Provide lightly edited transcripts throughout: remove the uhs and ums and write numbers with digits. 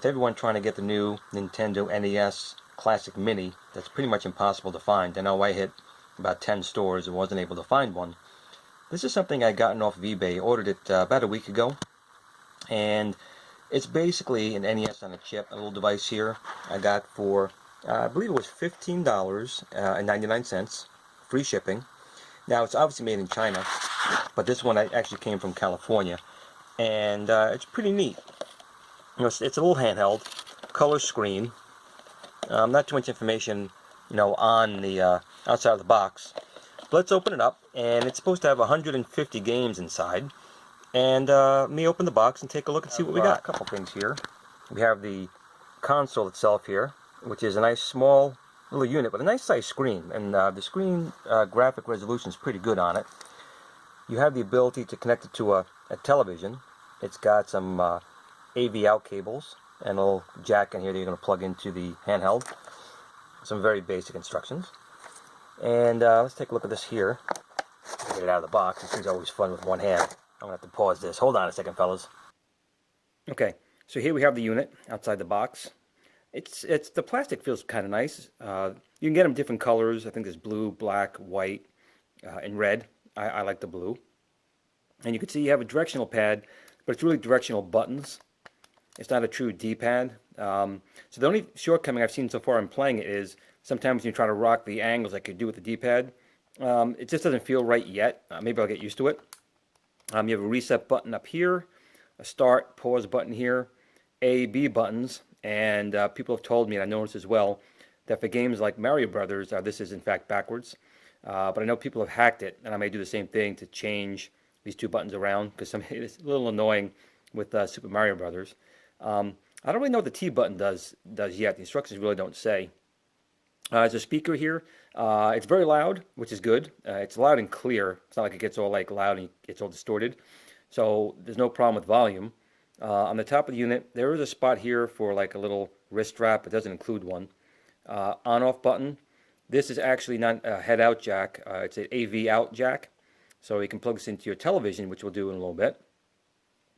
with everyone trying to get the new Nintendo NES Classic Mini, that's pretty much impossible to find. I know I hit about 10 stores and wasn't able to find one. This is something I gotten off of eBay. Ordered it about a week ago, and it's basically an NES on a chip, a little device here I got for, I believe it was $15.99, free shipping. Now, it's obviously made in China, but this one actually came from California, and it's pretty neat. You know, it's a little handheld, color screen, not too much information, you know, on the outside of the box. But let's open it up, and it's supposed to have 150 games inside. And me open the box and take a look and see what we got. A couple things here. We have the console itself here, which is a nice small little unit with a nice size screen, and the screen graphic resolution is pretty good on it. You have the ability to connect it to a television. It's got some AV out cables and a little jack in here that you're going to plug into the handheld. Some very basic instructions. And let's take a look at this here. Get it out of the box. This thing's always fun with one hand. I'm going to have to pause this. Hold on a second, fellas. Okay, so here we have the unit outside the box. The plastic feels kind of nice. You can get them different colors. I think there's blue, black, white, and red. I like the blue. And you can see you have a directional pad, but it's really directional buttons. It's not a true D-pad. So the only shortcoming I've seen so far in playing it is sometimes when you try to rock the angles like you do with the D-pad, it just doesn't feel right yet. Maybe I'll get used to it. You have a reset button up here, a start, pause button here, A, B buttons, and people have told me, and I noticed as well, that for games like Mario Brothers, this is in fact backwards. But I know people have hacked it, and I may do the same thing to change these two buttons around, because it's a little annoying with Super Mario Brothers. I don't really know what the T button does yet. The instructions really don't say. There's a speaker here. It's very loud, which is good. It's loud and clear. It's not like it gets all like loud and it's all distorted. So there's no problem with volume. On the top of the unit, there is a spot here for like a little wrist strap. It doesn't include one. On-off button. This is actually not a head-out jack. It's an AV out jack. So you can plug this into your television, which we'll do in a little bit.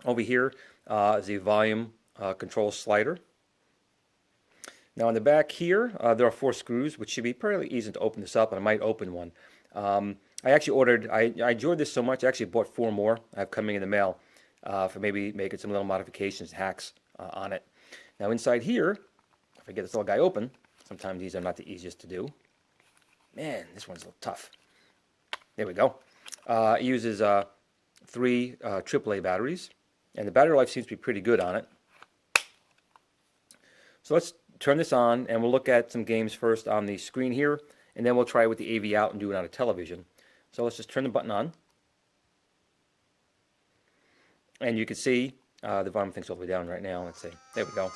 Over here is the volume control slider. Now on the back here, there are 4 screws, which should be fairly easy to open this up, and I might open one. I actually ordered, I enjoyed this so much, I actually bought 4 more I have coming in the mail for maybe making some little modifications, hacks on it. Now inside here, if I get this little guy open, sometimes these are not the easiest to do. Man, this one's a little tough. There we go. It uses 3 AAA batteries, and the battery life seems to be pretty good on it. So let's turn this on, and we'll look at some games first on the screen here, and then we'll try it with the AV out and do it on a television. So let's just turn the button on. And you can see the volume thing's all the way down right now. Let's see. There we go.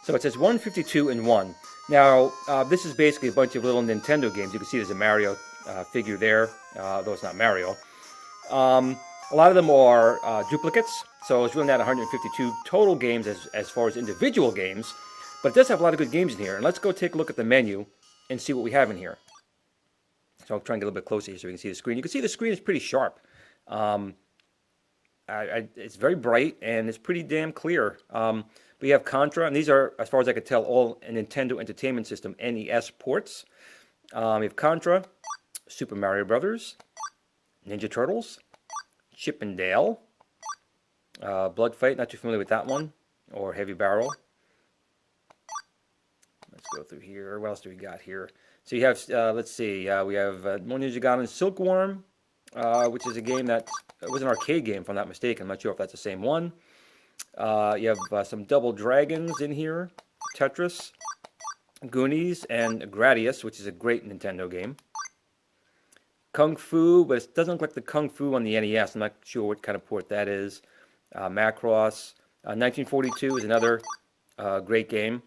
So it says 152 in 1. Now, this is basically a bunch of little Nintendo games. You can see there's a Mario figure there, though it's not Mario. A lot of them are duplicates, so it's really not 152 total games as far as individual games, but it does have a lot of good games in here. And let's go take a look at the menu and see what we have in here. So I'll try and get a little bit closer here so we can see the screen. You can see the screen is pretty sharp. It's very bright, and it's pretty damn clear. We have Contra, and these are, as far as I could tell, all Nintendo Entertainment System NES ports. We have Contra, Super Mario Brothers, Ninja Turtles, Chip and Dale, Blood Fight, not too familiar with that one, or Heavy Barrel. Let's go through here. What else do we got here? So you have, let's see, we have more Ninja Gaiden Silkworm, which is a game that was an arcade game, if I'm not mistaken. I'm not sure if that's the same one. You have some Double Dragons in here, Tetris, Goonies, and Gradius, which is a great Nintendo game. Kung Fu, but it doesn't look like the Kung Fu on the NES. I'm not sure what kind of port that is. Macross. 1942 is another great game.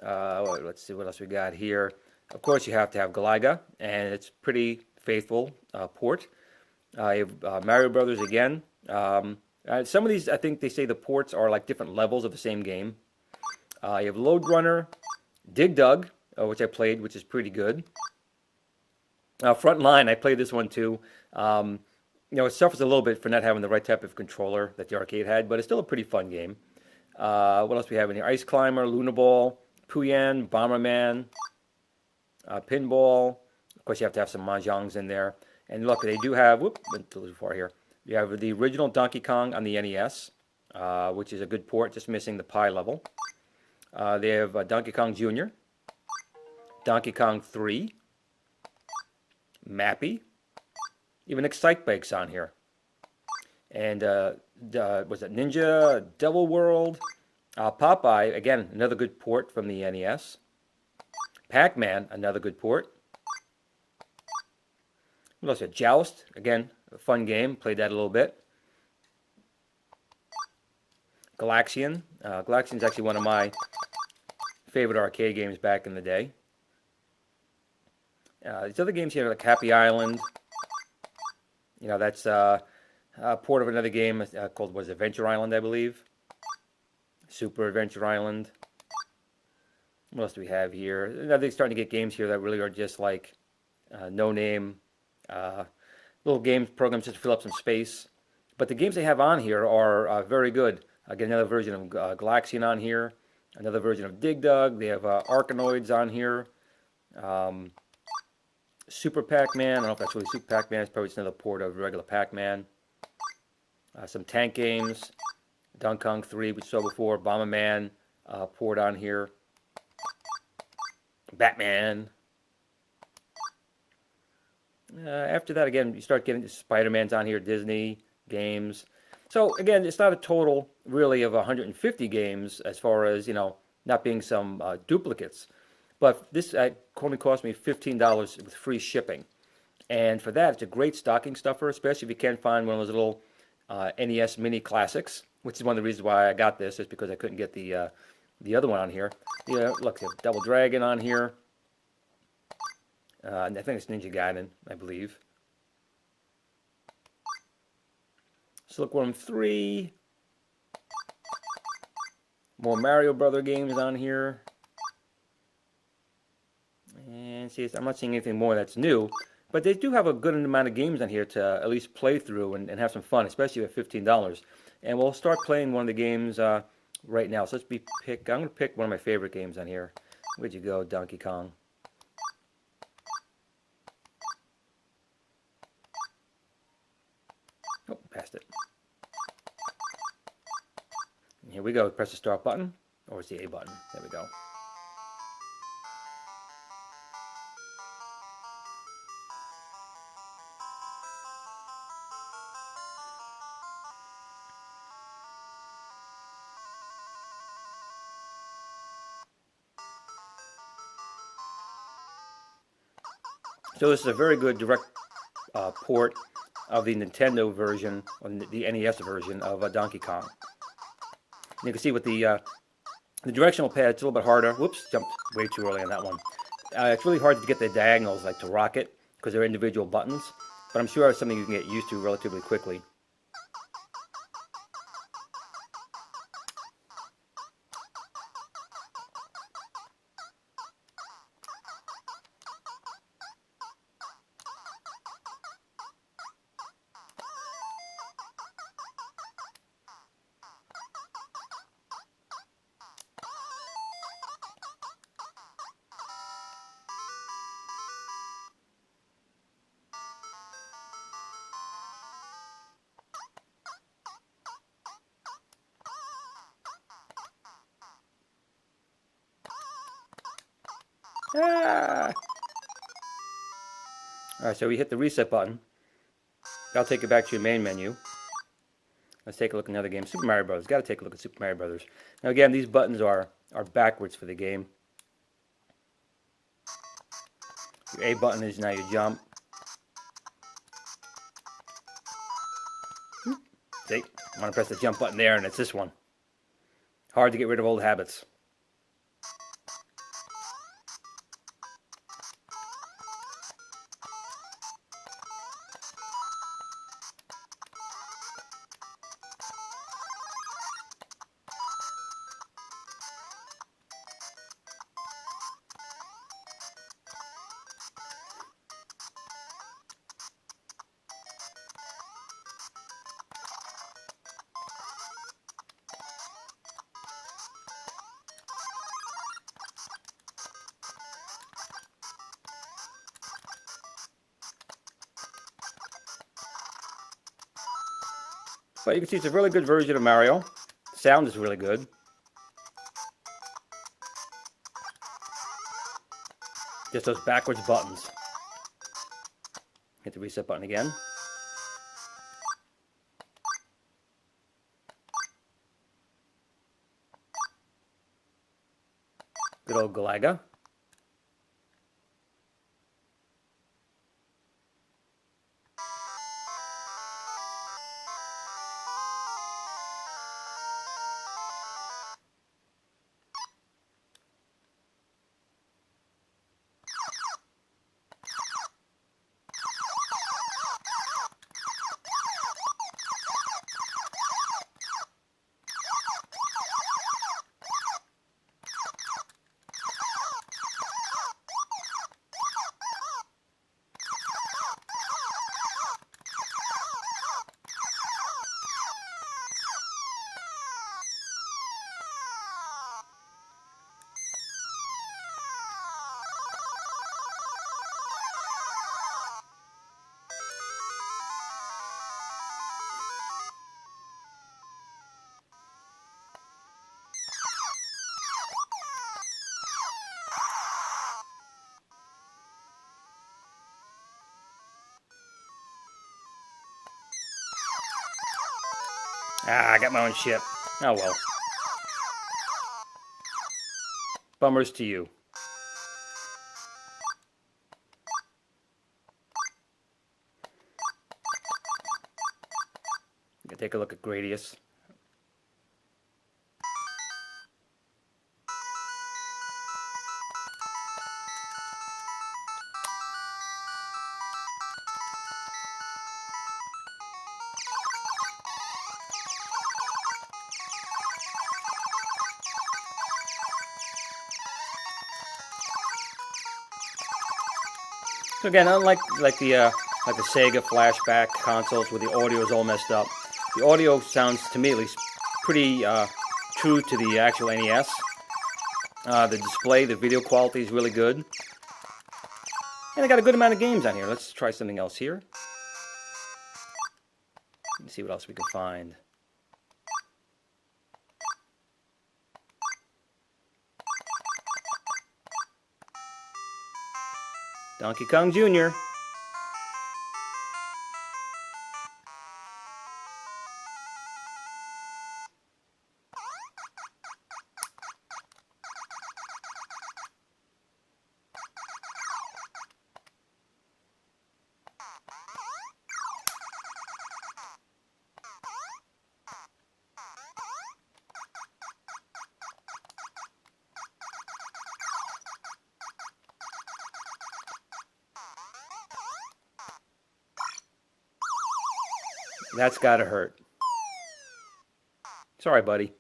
Let's see what else we got here. Of course, you have to have Galaga, and it's pretty faithful port. You have Mario Brothers again. Some of these, I think they say the ports are like different levels of the same game. You have Load Runner, Dig Dug, which I played, which is pretty good. Front Line, I played this one too. it suffers a little bit for not having the right type of controller that the arcade had, but it's still a pretty fun game. What else we have in here? Ice Climber, Luna Ball, Puyan, Bomberman, Pinball. Of course, you have to have some mahjongs in there. And look, they do have, whoop, went a little far here. You have the original Donkey Kong on the NES, which is a good port, just missing the Pi level. They have Donkey Kong Jr., Donkey Kong 3, Mappy, even Excite Bike's on here. And was it Ninja, Devil World, Popeye, again, another good port from the NES. Pac-Man, another good port. What else? Joust, again, a fun game, played that a little bit. Galaxian. Galaxian's actually one of my favorite arcade games back in the day. These other games here, like Happy Island. That's a port of another game called, was it Adventure Island, I believe. Super Adventure Island. What else do we have here? Now they're starting to get games here that really are just like no-name little game programs just to fill up some space. But the games they have on here are very good. Get another version of Galaxian on here. Another version of Dig Dug. They have Arkanoids on here. Super Pac-Man. I don't know if that's really Super Pac-Man. It's probably just another port of regular Pac-Man. Some tank games. Donkey Kong 3, which we saw before. Bomberman port on here. Batman. After that, again, you start getting Spider-Man's on here, Disney games. So, again, it's not a total, really, of 150 games as far as, not being some duplicates. But this only cost me $15 with free shipping. And for that, it's a great stocking stuffer, especially if you can't find one of those little NES mini classics, which is one of the reasons why I got this, is because I couldn't get the other one on here. Look, there's Double Dragon on here. I think it's Ninja Gaiden, I believe. Silkworm 3. More Mario Brother games on here. And see, I'm not seeing anything more that's new. But they do have a good amount of games on here to at least play through and have some fun, especially at $15. And we'll start playing one of the games right now. So I'm going to pick one of my favorite games on here. Where'd you go, Donkey Kong? Oh, passed it. And here we go. Press the start button, or it's the A button. There we go. So this is a very good direct port of the Nintendo version, or the NES version of Donkey Kong. And you can see with the directional pad, it's a little bit harder. Whoops, jumped way too early on that one. It's really hard to get the diagonals like to rock it because they're individual buttons, but I'm sure it's something you can get used to relatively quickly. Ah! Alright, so we hit the reset button. That'll take you back to your main menu. Let's take a look at another game. Super Mario Brothers. Got to take a look at Super Mario Brothers. Now again, these buttons are backwards for the game. Your A button is now your jump. See? I want to press the jump button there, and it's this one. Hard to get rid of old habits. But you can see it's a really good version of Mario. The sound is really good. Just those backwards buttons. Hit the reset button again. Good old Galaga. Ah, I got my own ship. Oh well. Bummers to you. Take a look at Gradius. So again, unlike the Sega flashback consoles where the audio is all messed up, the audio sounds, to me at least, pretty true to the actual NES. The display, the video quality is really good. And I got a good amount of games on here. Let's try something else here. Let's see what else we can find. Donkey Kong Jr. That's gotta hurt. Sorry, buddy.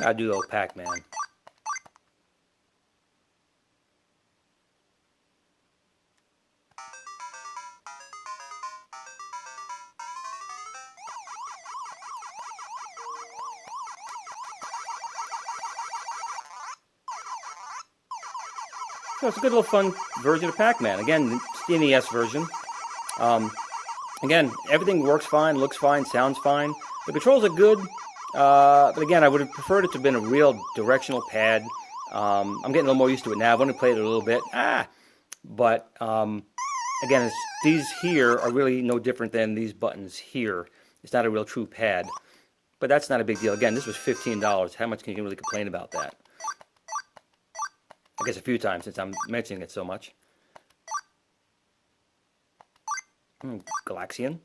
I'll do old Pac-Man. So it's a good little fun version of Pac-Man. Again, it's the NES version. Again, everything works fine, looks fine, sounds fine. The controls are good, but again, I would have preferred it to have been a real directional pad. I'm getting a little more used to it now. I've only played it a little bit. But again, these here are really no different than these buttons here. It's not a real true pad. But that's not a big deal. Again, this was $15. How much can you really complain about that? I guess a few times since I'm mentioning it so much. Galaxian.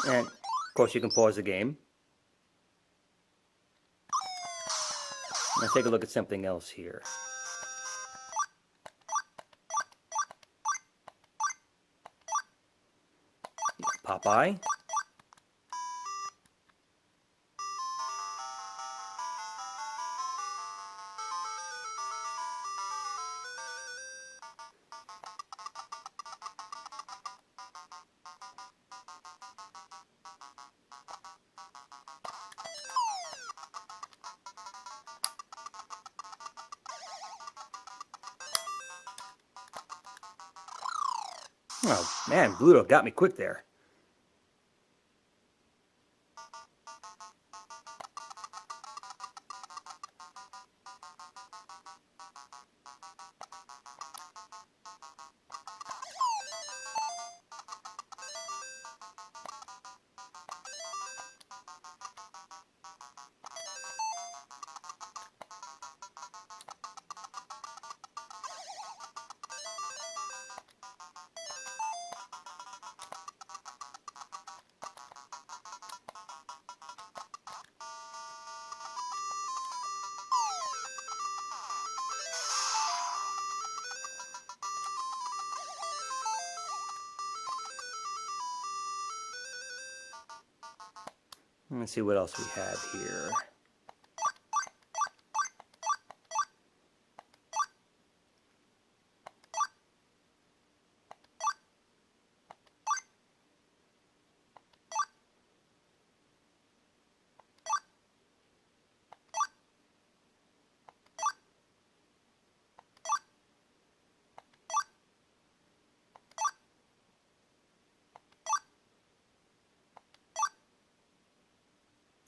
And of course you can pause the game. Let's take a look at something else here. Popeye. Oh man, Bluto got me quick there. Let's see what else we have here.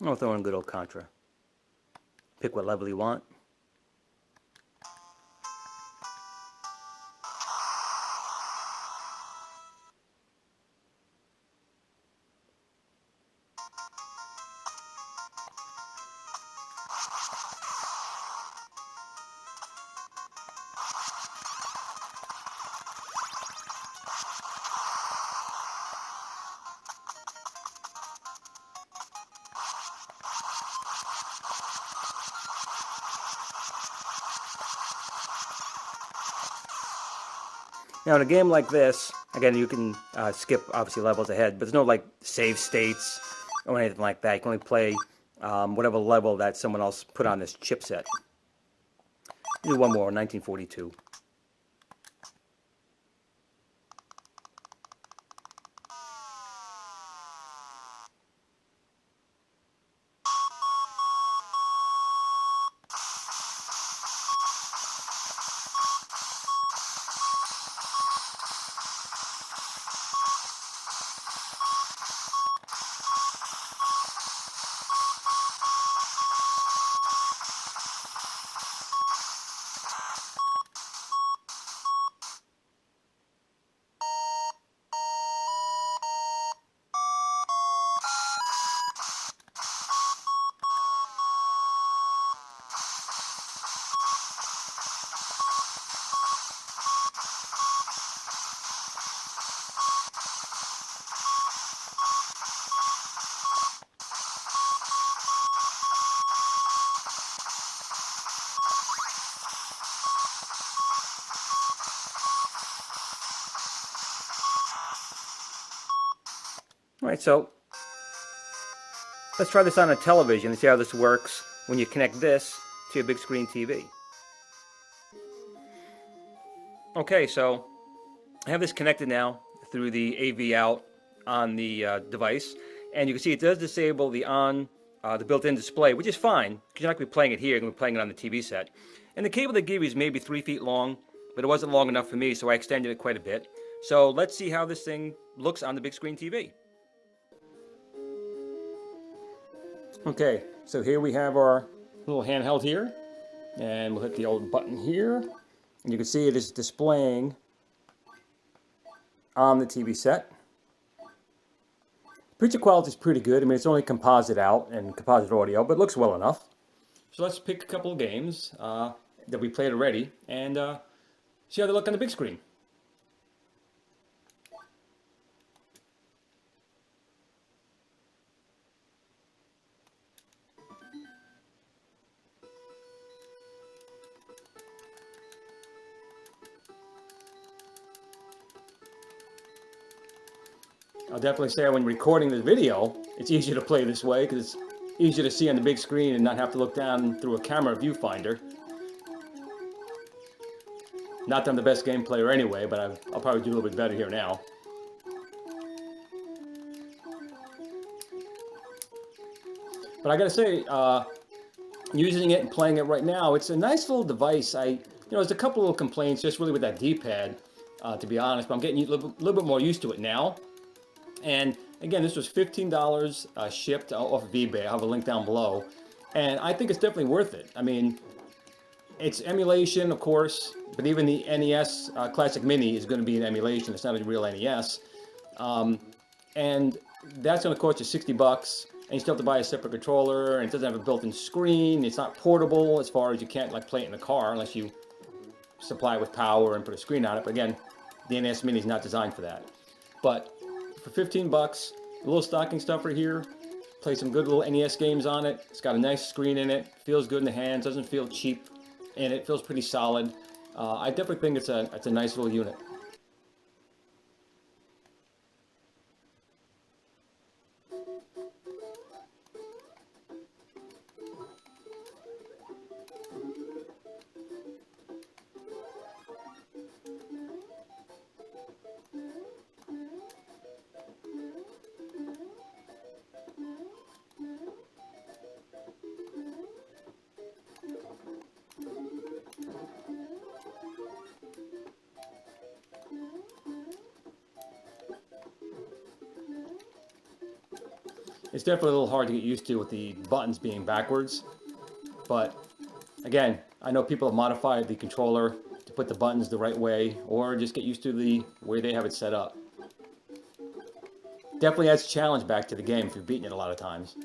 I'll throw in good old Contra. Pick what level you want. Now in a game like this, again, you can skip obviously levels ahead, but there's no like save states or anything like that. You can only play whatever level that someone else put on this chipset. Do one more, 1942. All right, so let's try this on a television and see how this works when you connect this to your big screen TV. Okay, so I have this connected now through the AV out on the device, and you can see it does disable the built-in display, which is fine because you're not going to be playing it here, you're going to be playing it on the TV set. And the cable they give you is maybe 3 feet long, but it wasn't long enough for me, so I extended it quite a bit. So let's see how this thing looks on the big screen TV. Okay, so here we have our little handheld here, and we'll hit the old button here, and you can see it is displaying on the TV set. Picture quality is pretty good. I mean, it's only composite out and composite audio, but it looks well enough. So let's pick a couple of games that we played already and see how they look on the big screen. I'll definitely say when recording this video, it's easier to play this way because it's easier to see on the big screen and not have to look down through a camera viewfinder. Not that I'm the best game player anyway, but I'll probably do a little bit better here now. But I gotta say, using it and playing it right now, it's a nice little device. There's a couple little complaints just really with that D-pad, to be honest, but I'm getting a little bit more used to it now. And again, this was $15 shipped off of eBay. I'll have a link down below. And I think it's definitely worth it. I mean, it's emulation, of course, but even the NES Classic Mini is going to be an emulation. It's not a real NES. And that's going to cost you 60 bucks. And you still have to buy a separate controller, and it doesn't have a built-in screen. It's not portable as far as you can't like play it in the car unless you supply it with power and put a screen on it. But again, the NES Mini is not designed for that. But for 15 bucks, a little stocking stuffer here, play some good little NES games on it. It's got a nice screen in it, feels good in the hands, doesn't feel cheap, and it feels pretty solid. I definitely think it's a nice little unit. It's definitely a little hard to get used to with the buttons being backwards, but again, I know people have modified the controller to put the buttons the right way, or just get used to the way they have it set up. Definitely adds challenge back to the game if you've beaten it a lot of times.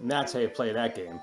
And that's how you play that game.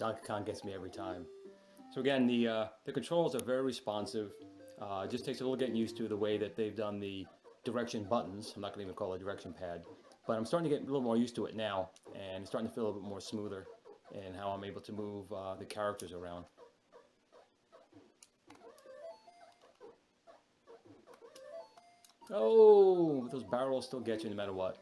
Donkey Kong gets me every time. So again, the controls are very responsive. It just takes a little getting used to the way that they've done the direction buttons. I'm not going to even call it a direction pad, but I'm starting to get a little more used to it now, and it's starting to feel a little bit more smoother in how I'm able to move the characters around. Oh, those barrels still get you no matter what.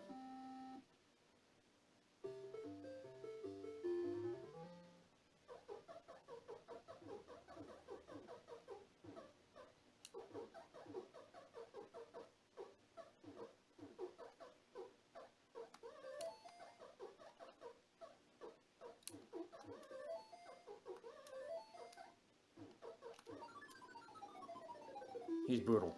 He's brutal.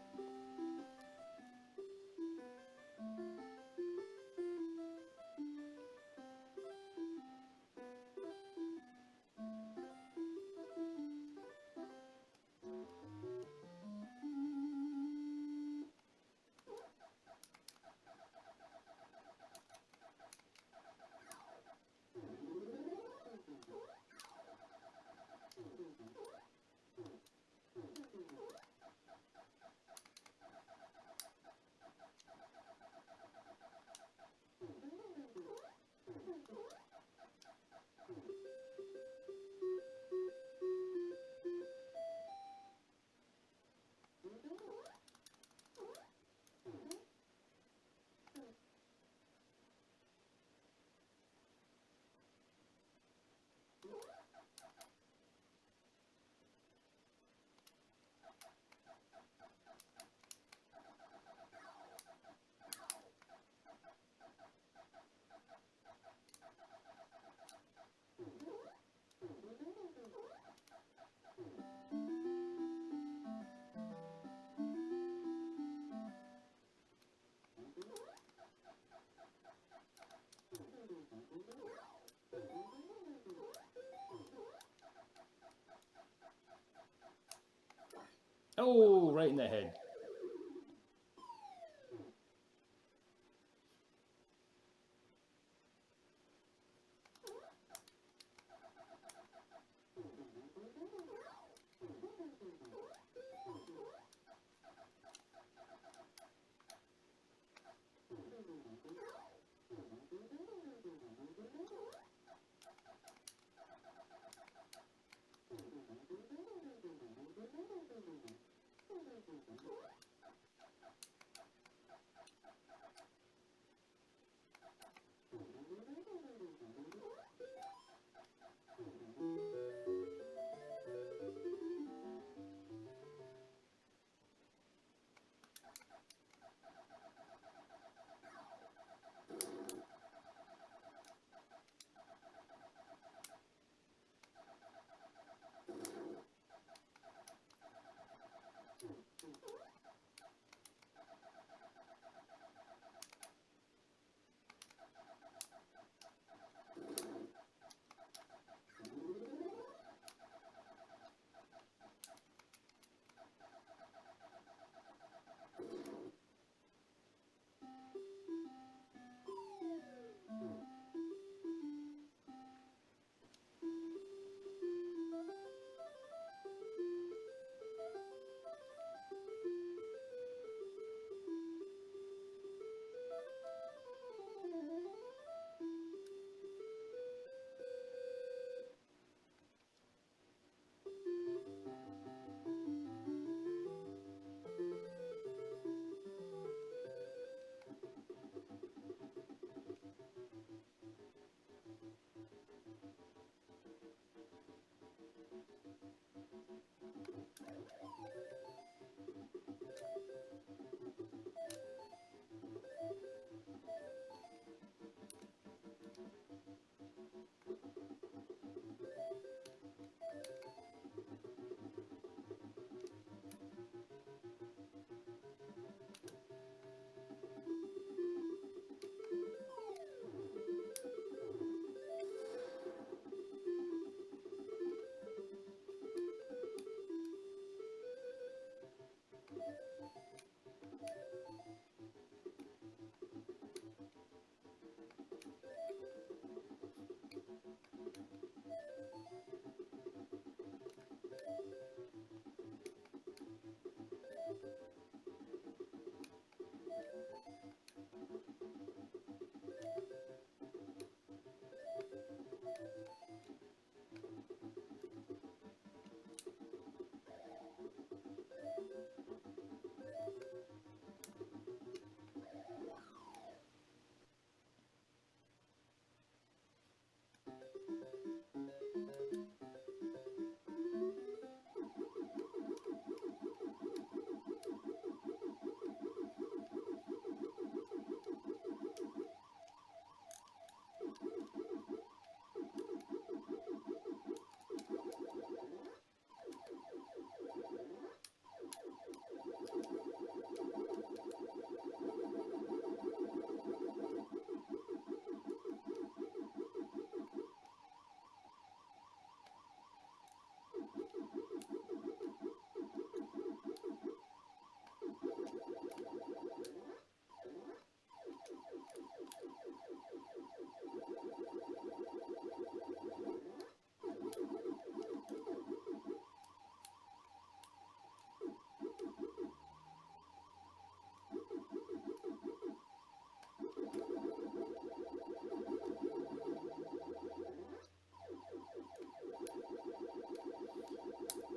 Oh, right in the head.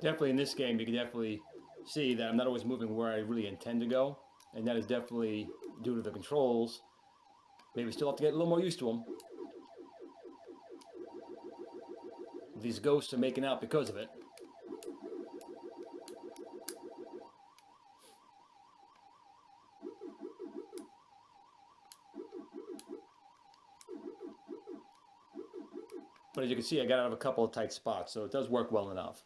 Definitely in this game, you can definitely see that I'm not always moving where I really intend to go, and that is definitely due to the controls. Maybe still have to get a little more used to them. These ghosts are making out because of it. But as you can see, I got out of a couple of tight spots, so it does work well enough.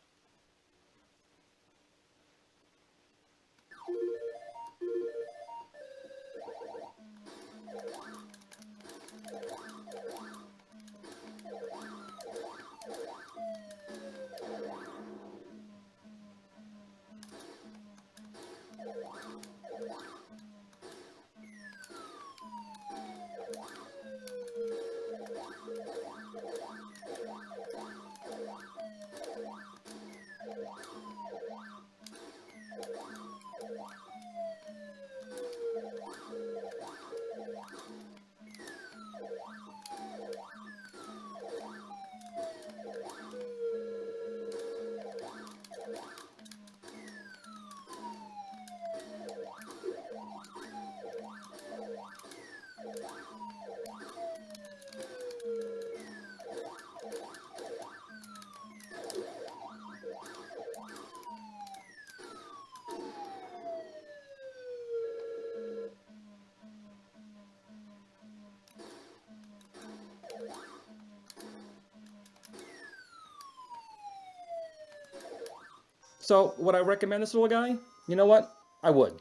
So would I recommend this little guy? You know what? I would.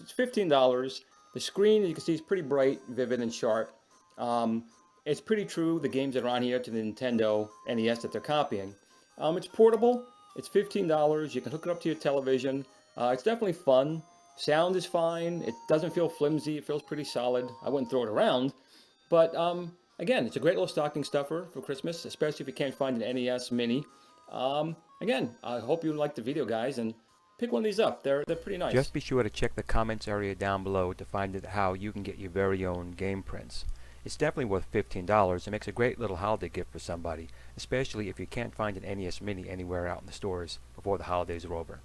It's $15. The screen, as you can see, is pretty bright, vivid, and sharp. It's pretty true, the games that are on here, to the Nintendo NES that they're copying. It's portable. It's $15. You can hook it up to your television. It's definitely fun. Sound is fine. It doesn't feel flimsy. It feels pretty solid. I wouldn't throw it around. But again, it's a great little stocking stuffer for Christmas, especially if you can't find an NES Mini. Again, I hope you liked the video, guys, and pick one of these up. They're pretty nice. Just be sure to check the comments area down below to find out how you can get your very own game prints. It's definitely worth $15 and makes a great little holiday gift for somebody, especially if you can't find an NES Mini anywhere out in the stores before the holidays are over.